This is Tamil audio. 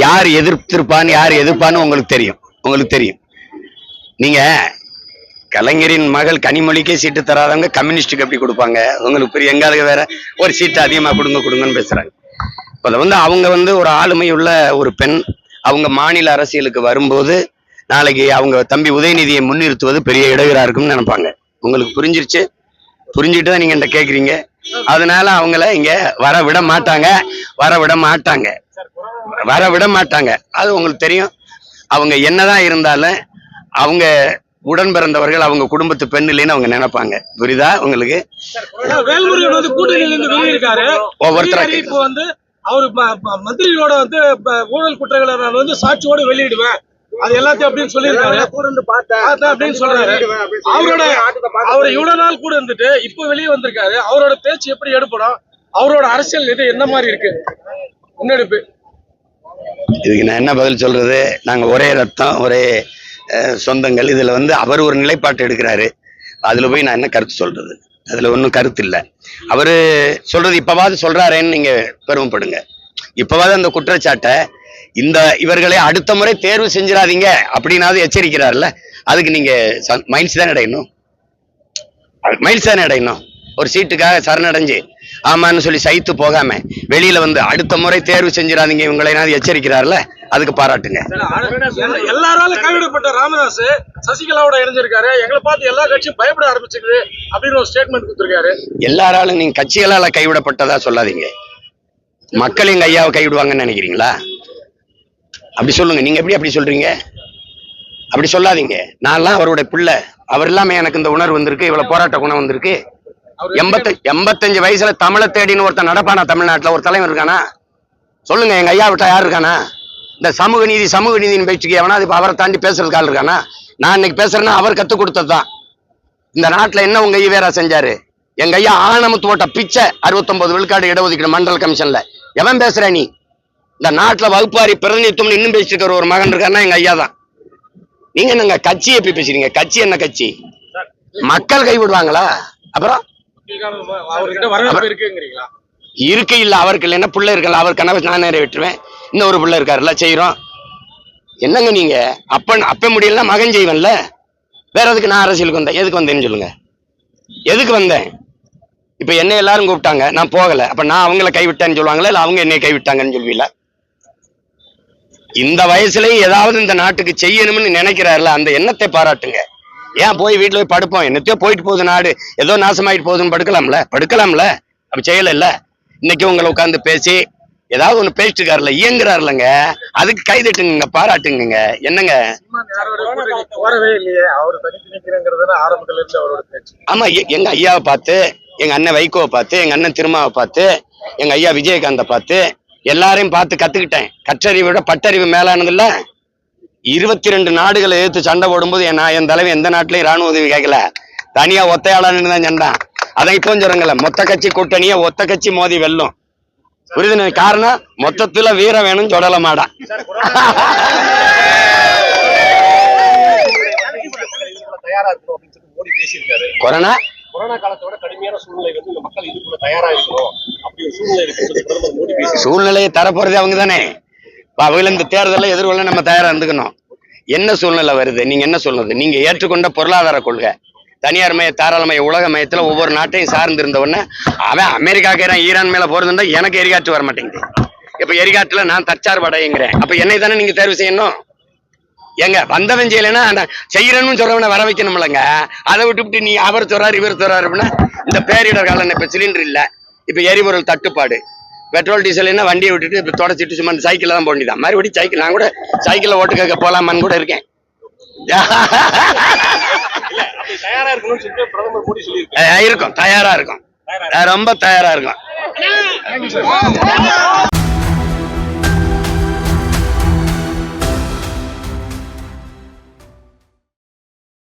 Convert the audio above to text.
யார் எதிர்த்திருப்பான்னு யார் எதிர்ப்பான்னு உங்களுக்கு தெரியும். நீங்க கலைஞரின் மகள் கனிமொழிக்கே சீட்டு தராதவங்க கம்யூனிஸ்டுக்கு எப்படி கொடுப்பாங்க? உங்களுக்கு பெரிய எங்காலுக்கு வேற ஒரு சீட்டு அதிகமா கொடுங்கன்னு பேசுறாங்க. அவங்க ஒரு ஆளுமை உள்ள ஒரு பெண். அவங்க மாநில அரசியலுக்கு வரும்போது நாளைக்கு அவங்க தம்பி உதயநிதியை முன்னிறுத்துவது பெரிய இடையூறா இருக்கும்னு நினைப்பாங்க. உங்களுக்கு புரிஞ்சுட்டு தான் நீங்க என்கிட்ட கேக்குறீங்க. அதனால அவங்கள இங்க வர விட மாட்டாங்க. அது உங்களுக்கு தெரியும். அவங்க என்னதான் இருந்தாலும் அவங்க உடன் பிறந்தவர்கள், அவங்க குடும்பத்து பெண் இல்லைன்னு அவங்க நினைப்பாங்க. புரியுதா உங்களுக்கு? ஒவ்வொருத்தருக்கு அவரு மந்திரிகளோட ஊழல் குற்றங்களை சாட்சியோடு வெளியிடுவேன் அது எல்லாத்தையும் அப்படின்னு சொல்லியிருக்காரு அப்படின்னு சொல்றாரு. அவர் இவ்வளவு நாள் கூட இருந்துட்டு இப்ப வெளியே வந்திருக்காரு. அவரோட பேச்சு எப்படி எடுப்படும்? அவரோட அரசியல் இது என்ன மாதிரி இருக்கு முன்னெடுப்பு? இதுக்கு நான் என்ன பதில் சொல்றது? நாங்க ஒரே ரத்தம், ஒரே சொந்தங்கள். இதுல அவர் ஒரு நிலைப்பாட்டு எடுக்கிறாரு. அதுல போய் நான் என்ன கருத்து சொல்றது? அதுல ஒன்றும் கருத்து இல்லை. அவரு சொல்றது இப்பவாது சொல்றாருன்னு நீங்க பெருமைப்படுங்க. இப்பவாது அந்த குற்றச்சாட்டை இவர்களை அடுத்த முறை தேர்வு செஞ்சிடாதீங்க அப்படின்னாவது எச்சரிக்கிறார்ல. அதுக்கு நீங்க மைல்ஸ் தான் அடையணும். ஒரு சீட்டுக்காக சரணடைஞ்சு ஆமான்னு சொல்லி சைத்து போகாம வெளியில அடுத்த முறை தேர்வு செஞ்சிடாதீங்க இவங்களை எச்சரிக்கிறார்ல, அதுக்கு பாராட்டுங்க. எல்லாராலும் கைவிடப்பட்ட ராமதாஸ் சசிகலாவோட இணைஞ்சிருக்காரு. எங்களை பார்த்து எல்லா கட்சியும் பயப்பட ஆரம்பிச்சிருக்கு அப்படின்னு ஒரு ஸ்டேட்மெண்ட் கொடுத்திருக்காரு. எல்லாராலும் நீங்க கட்சிகளால கைவிடப்பட்டதா சொல்லாதீங்க. மக்கள் எங்க ஐயாவை கைவிடுவாங்கன்னு நினைக்கிறீங்களா? அப்படி சொல்லுங்க. நீங்க எப்படி அப்படி சொல்றீங்க? அப்படி சொல்லாதீங்க. நான்லாம் அவருடைய பிள்ளை. அவர் இல்லாம எனக்கு இந்த உணர்வு வந்திருக்கு, இவ்வளவு போராட்ட குணம் வந்திருக்கு. 85 வயசுல தமிழை தேடின்னு ஒருத்தன் நடப்பானா? தமிழ்நாட்டுல ஒரு தலைவர் இருக்கானா? சொல்லுங்க. எங்க ஐயா விட்டா யார் இருக்கானா? இந்த சமூக நீதினு பேச்சுக்கு எவனா இப்ப அவரை தாண்டி பேசுறதுக்கு ஆள் இருக்கானா? நான் இன்னைக்கு பேசுறேன்னா அவர் கத்து கொடுத்ததுதான். இந்த நாட்டுல என்ன உங்க ஐயா செஞ்சாரு? எங்க ஐயா ஆணமுத்து போட்ட பிச்சை 69 விழுக்காடு இடஒதுக்கீடு மண்டல கமிஷன்ல. எவன் பேசுற நீ? இந்த நாட்டுல வகுப்பாரி பிரதிநிதித்துவம் இன்னும் பேசிட்டு இருக்கிற ஒரு மகன் இருக்காருன்னா எங்க ஐயா தான். நீங்க என்னங்க கட்சி எப்படி பேசுறீங்க? கட்சி என்ன கட்சி? மக்கள் கைவிடுவாங்களா? அப்புறம் இருக்கு இல்ல அவருக்கு இல்லைன்னா பிள்ளை இருக்கல, அவர் கனவை நான் நிறைவேற்றுவேன். இன்னொரு பிள்ளை இருக்காருல்ல, செய்யறோம். என்னங்க நீங்க அப்ப முடியலன்னா மகன் செய்வன்ல. வேற எதுக்கு நான் அரசியலுக்கு வந்தேன்? எதுக்கு வந்தேன்னு சொல்லுங்க. எதுக்கு வந்தேன்? இப்ப என்ன எல்லாரும் கூப்பிட்டாங்க, நான் போகல. அப்ப நான் அவங்கள கைவிட்டேன்னு சொல்லுவாங்களா, இல்ல அவங்க என்னை கைவிட்டாங்கன்னு சொல்லுவீங்களா? இந்த வயசுலயும் ஏதாவது இந்த நாட்டுக்கு செய்யணும்னு நினைக்கிறாருல, அந்த எண்ணத்தை பாராட்டுங்க. ஏன் போய் வீட்டுல போய் படுப்போம்? என்னத்தையோ போயிட்டு போகுது நாடு, ஏதோ நாசமாயிட்டு போகுதுன்னு படுக்கலாம்ல. அப்ப செய்யல இல்ல. இன்னைக்கு உங்களை உட்காந்து பேசி ஏதாவது ஒண்ணு பேசிட்டு இருக்காருல, இயங்குறாருலங்க, அதுக்கு கைதட்டுங்க, பாராட்டுங்க. என்னங்க? ஆமா, எங்க ஐயாவை பார்த்து, எங்க அண்ணன் வைகோவை பார்த்து, எங்க அண்ணன் திருமாவை பார்த்து, எங்க ஐயா விஜயகாந்த பார்த்து எல்லாரையும் பார்த்து கத்துக்கிட்டேன். கற்றறிவை விட பட்டறிவு மேலானது இல்ல. 22 நாடுகளை எதிர்த்து சண்டை போடும்போது என் தலைவன் எந்த நாட்டிலையும் ராணுவ உதவி கேட்கல. தனியா ஒத்தையாளன்னு தான் சண்டான். அதை இப்போ சொல்றங்கள, மொத்த கட்சி கூட்டணிய ஒத்த கட்சி மோதி வெல்லும். புரியுது? காரணம் மொத்தத்துல வீரம் வேணும்னு சொல்லல மாடா. கொரோனா காலத்தோட கடுமையான சூழ்நிலை மக்கள் இது கூட தயாரா இருக்கணும். சூழ்நிலையை தரப்போறது அவங்க தானே. அவங்கள இந்த தேர்தலை எதிர்கொள்ள நம்ம தயாரா இருந்துக்கணும். என்ன சூழ்நிலை வருது? நீங்க என்ன சொல்றது? நீங்க ஏற்றுக்கொண்ட பொருளாதார கொள்கை, தனியார் மய தாராளமய உலக மயத்துல ஒவ்வொரு நாட்டையும் சார்ந்து இருந்தவொடனே அவன் அமெரிக்காக்கு ஈரான் மேல போறதுன்னா எனக்கு எரிகாற்று வர மாட்டேங்குது. இப்ப எரிகாற்றுல நான் தற்சார்பு அடையுங்கிறேன். அப்ப என்னை தானே நீங்க தேர்வு செய்யணும். எங்க வந்தவன் செய்யலைன்னா செய்யறன்னு சொல்றவனை வர வைக்கணும்லங்க. அதை விட்டுவிட்டு நீ அவர் சொல்றாரு இவர் சொல்றாரு அப்படின்னா, இந்த பேரிடர் காலம் இப்ப சிலிண்டர் இல்ல, இப்ப எரிபொருள் தட்டுப்பாடு, பெட்ரோல் டீசல் என்ன வண்டியை விட்டுட்டு இப்ப தொடச்சிட்டு சும்மா சைக்கிள் தான் போண்டிதான். மறுபடியும் சைக்கிள், நான் கூட சைக்கிள்ல ஓட்டு கேட்க போலாமான்னு கூட இருக்கேன். இருக்கும், தயாரா இருக்கும், ரொம்ப தயாரா இருக்கும்.